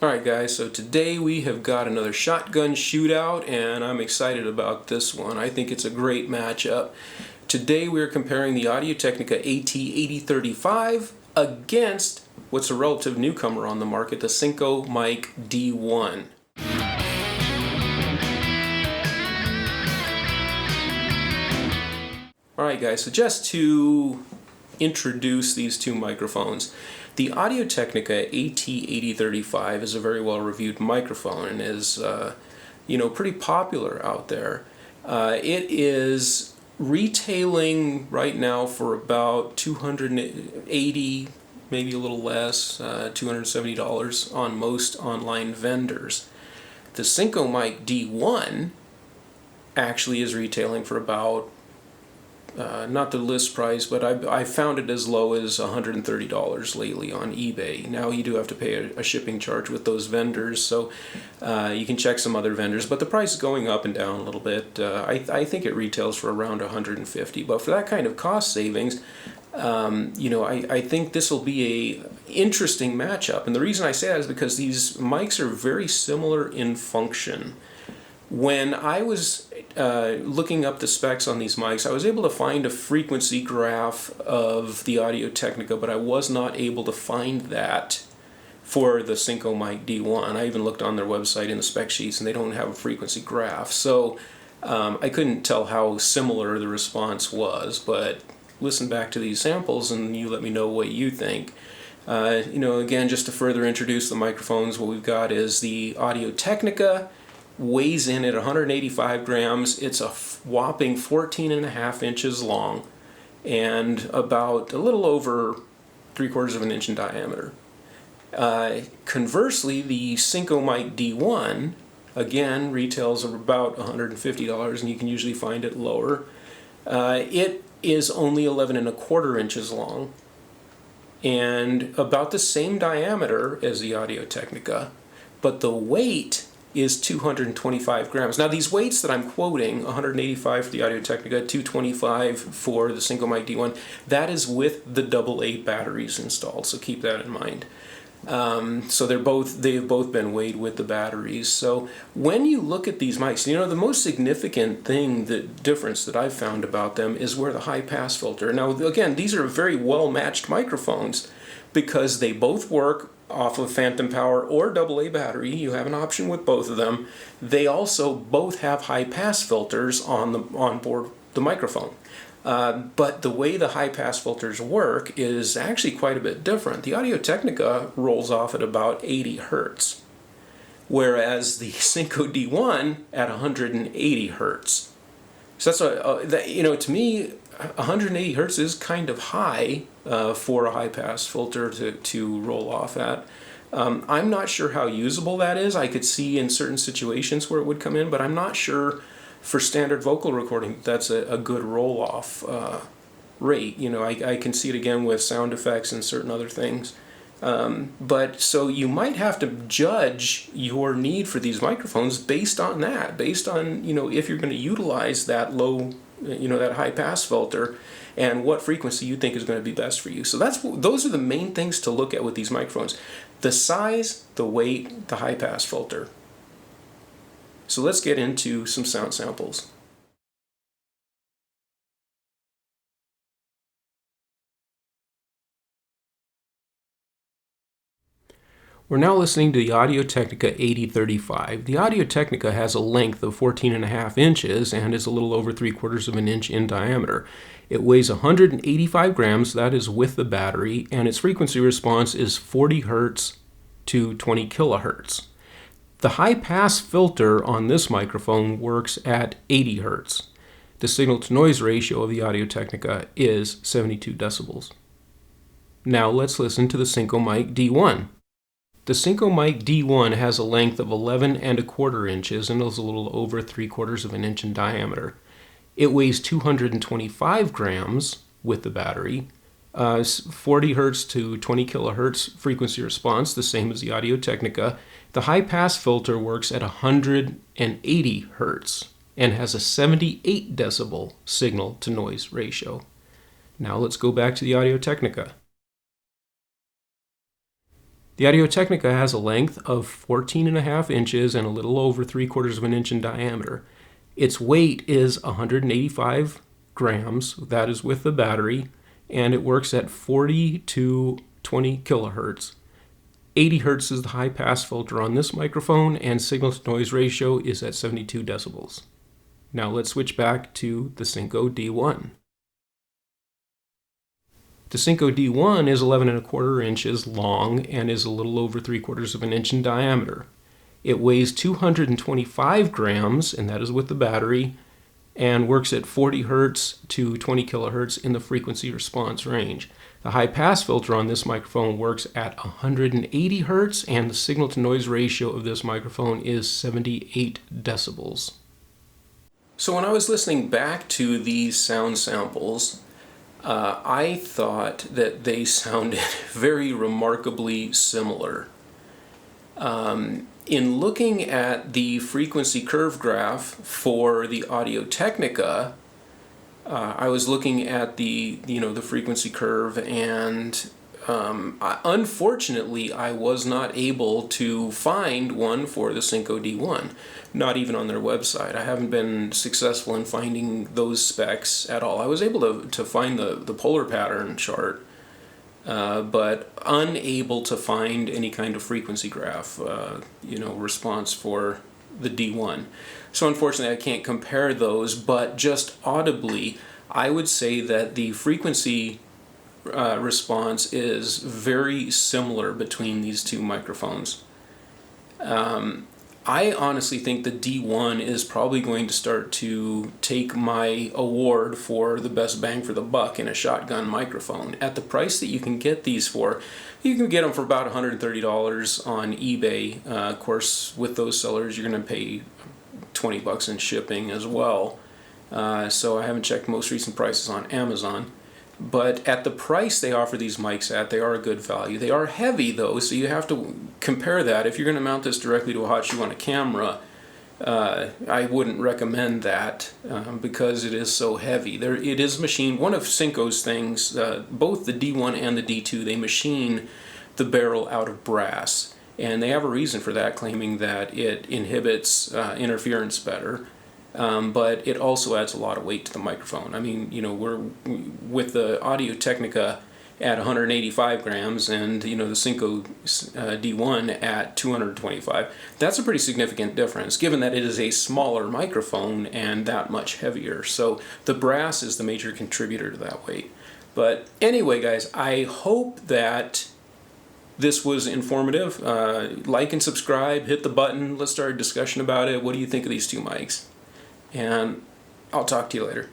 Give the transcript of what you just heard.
Alright guys, so today we have got another shotgun shootout and I'm excited about this one. I think it's a great matchup. Today we're comparing the Audio-Technica AT8035 against what's a relative newcomer on the market, the Synco Mic D1. Alright guys, so just to introduce these two microphones. The Audio-Technica AT8035 is a very well-reviewed microphone and is, pretty popular out there. It is retailing right now for about $280, maybe a little less, $270 on most online vendors. The Cinco Mic D1 actually is retailing for about not the list price, but I found it as low as $130 lately on eBay. Now you do have to pay a shipping charge with those vendors, so you can check some other vendors, but the price is going up and down a little bit. I think it retails for around $150, but for that kind of cost savings, I think this will be a interesting matchup. And the reason I say that is because these mics are very similar in function. When I was looking up the specs on these mics, I was able to find a frequency graph of the Audio-Technica, but I was not able to find that for the Synco Mic D1. I even looked on their website in the spec sheets and they don't have a frequency graph. So I couldn't tell how similar the response was, but listen back to these samples and you let me know what you think. Again, just to further introduce the microphones, what we've got is the Audio-Technica. Weighs in at 185 grams. It's a whopping 14.5 inches long and about a little over 3/4 of an inch in diameter. Conversely, the Synco Mic D1 again retails at about $150 and you can usually find it lower. It is only 11.25 inches long and about the same diameter as the Audio-Technica, but the weight is 225 grams. Now these weights that I'm quoting, 185 for the Audio-Technica, 225 for the Synco Mic D1, that is with the AA batteries installed, so keep that in mind. So they've both been weighed with the batteries. So when you look at these mics, the most significant thing, the difference that I've found about them is where the high pass filter. Now again, these are very well matched microphones because they both work off of phantom power or AA battery. You have an option with both of them. They also both have high pass filters on board the microphone. But the way the high pass filters work is actually quite a bit different. The Audio-Technica rolls off at about 80 hertz, whereas the Synco D1 at 180 hertz. So that's to me, 180 hertz is kind of high for a high pass filter to roll off at. I'm not sure how usable that is. I could see in certain situations where it would come in, but I'm not sure for standard vocal recording that's a good roll off rate. I can see it again with sound effects and certain other things. But so you might have to judge your need for these microphones based on that, based on, if you're going to utilize that low, that high pass filter and what frequency you think is going to be best for you. So those are the main things to look at with these microphones: the size, the weight, the high pass filter. So let's get into some sound samples. We're now listening to the Audio-Technica 8035. The Audio-Technica has a length of 14.5 inches and is a little over 3/4 of an inch in diameter. It weighs 185 grams, that is with the battery, and its frequency response is 40 hertz to 20 kilohertz. The high pass filter on this microphone works at 80 hertz. The signal to noise ratio of the Audio-Technica is 72 decibels. Now let's listen to the Synco Mic D1. The Synco Mic D1 has a length of 11.25 inches and is a little over 3/4 of an inch in diameter. It weighs 225 grams with the battery, 40 hertz to 20 kilohertz frequency response, the same as the Audio-Technica. The high pass filter works at 180 hertz and has a 78 decibel signal to noise ratio. Now let's go back to the Audio-Technica. The Audio-Technica has a length of 14.5 inches and a little over 3/4 of an inch in diameter. Its weight is 185 grams, that is with the battery, and it works at 40 to 20 kilohertz. 80 hertz is the high pass filter on this microphone, and signal to noise ratio is at 72 decibels. Now let's switch back to the Synco D1. The Synco D1 is 11.25 inches long and is a little over 3/4 of an inch in diameter. It weighs 225 grams, and that is with the battery, and works at 40 hertz to 20 kilohertz in the frequency response range. The high pass filter on this microphone works at 180 hertz, and the signal to noise ratio of this microphone is 78 decibels. So when I was listening back to these sound samples, I thought that they sounded very remarkably similar. In looking at the frequency curve graph for the Audio-Technica, I was looking at the frequency curve, and unfortunately I was not able to find one for the Synco D1, not even on their website. I haven't been successful in finding those specs at all. I was able to find the polar pattern chart, but unable to find any kind of frequency graph, response for the D1. So unfortunately I can't compare those, but just audibly I would say that the frequency response is very similar between these two microphones. I honestly think the D1 is probably going to start to take my award for the best bang for the buck in a shotgun microphone. At the price that you can get these for, you can get them for about $130 on eBay. Of course, with those sellers, you're going to pay $20 in shipping as well. So I haven't checked most recent prices on Amazon. But at the price they offer these mics at, they are a good value. They are heavy though, so you have to compare that. If you're going to mount this directly to a hot shoe on a camera, I wouldn't recommend that because it is so heavy. It is machined. One of Synco's things, both the D1 and the D2, they machine the barrel out of brass. And they have a reason for that, claiming that it inhibits interference better. But it also adds a lot of weight to the microphone. I mean, we're with the Audio-Technica at 185 grams and, the Synco D1 at 225. That's a pretty significant difference, given that it is a smaller microphone and that much heavier. So the brass is the major contributor to that weight. But anyway, guys, I hope that this was informative. Like and subscribe, hit the button, let's start a discussion about it. What do you think of these two mics? And I'll talk to you later.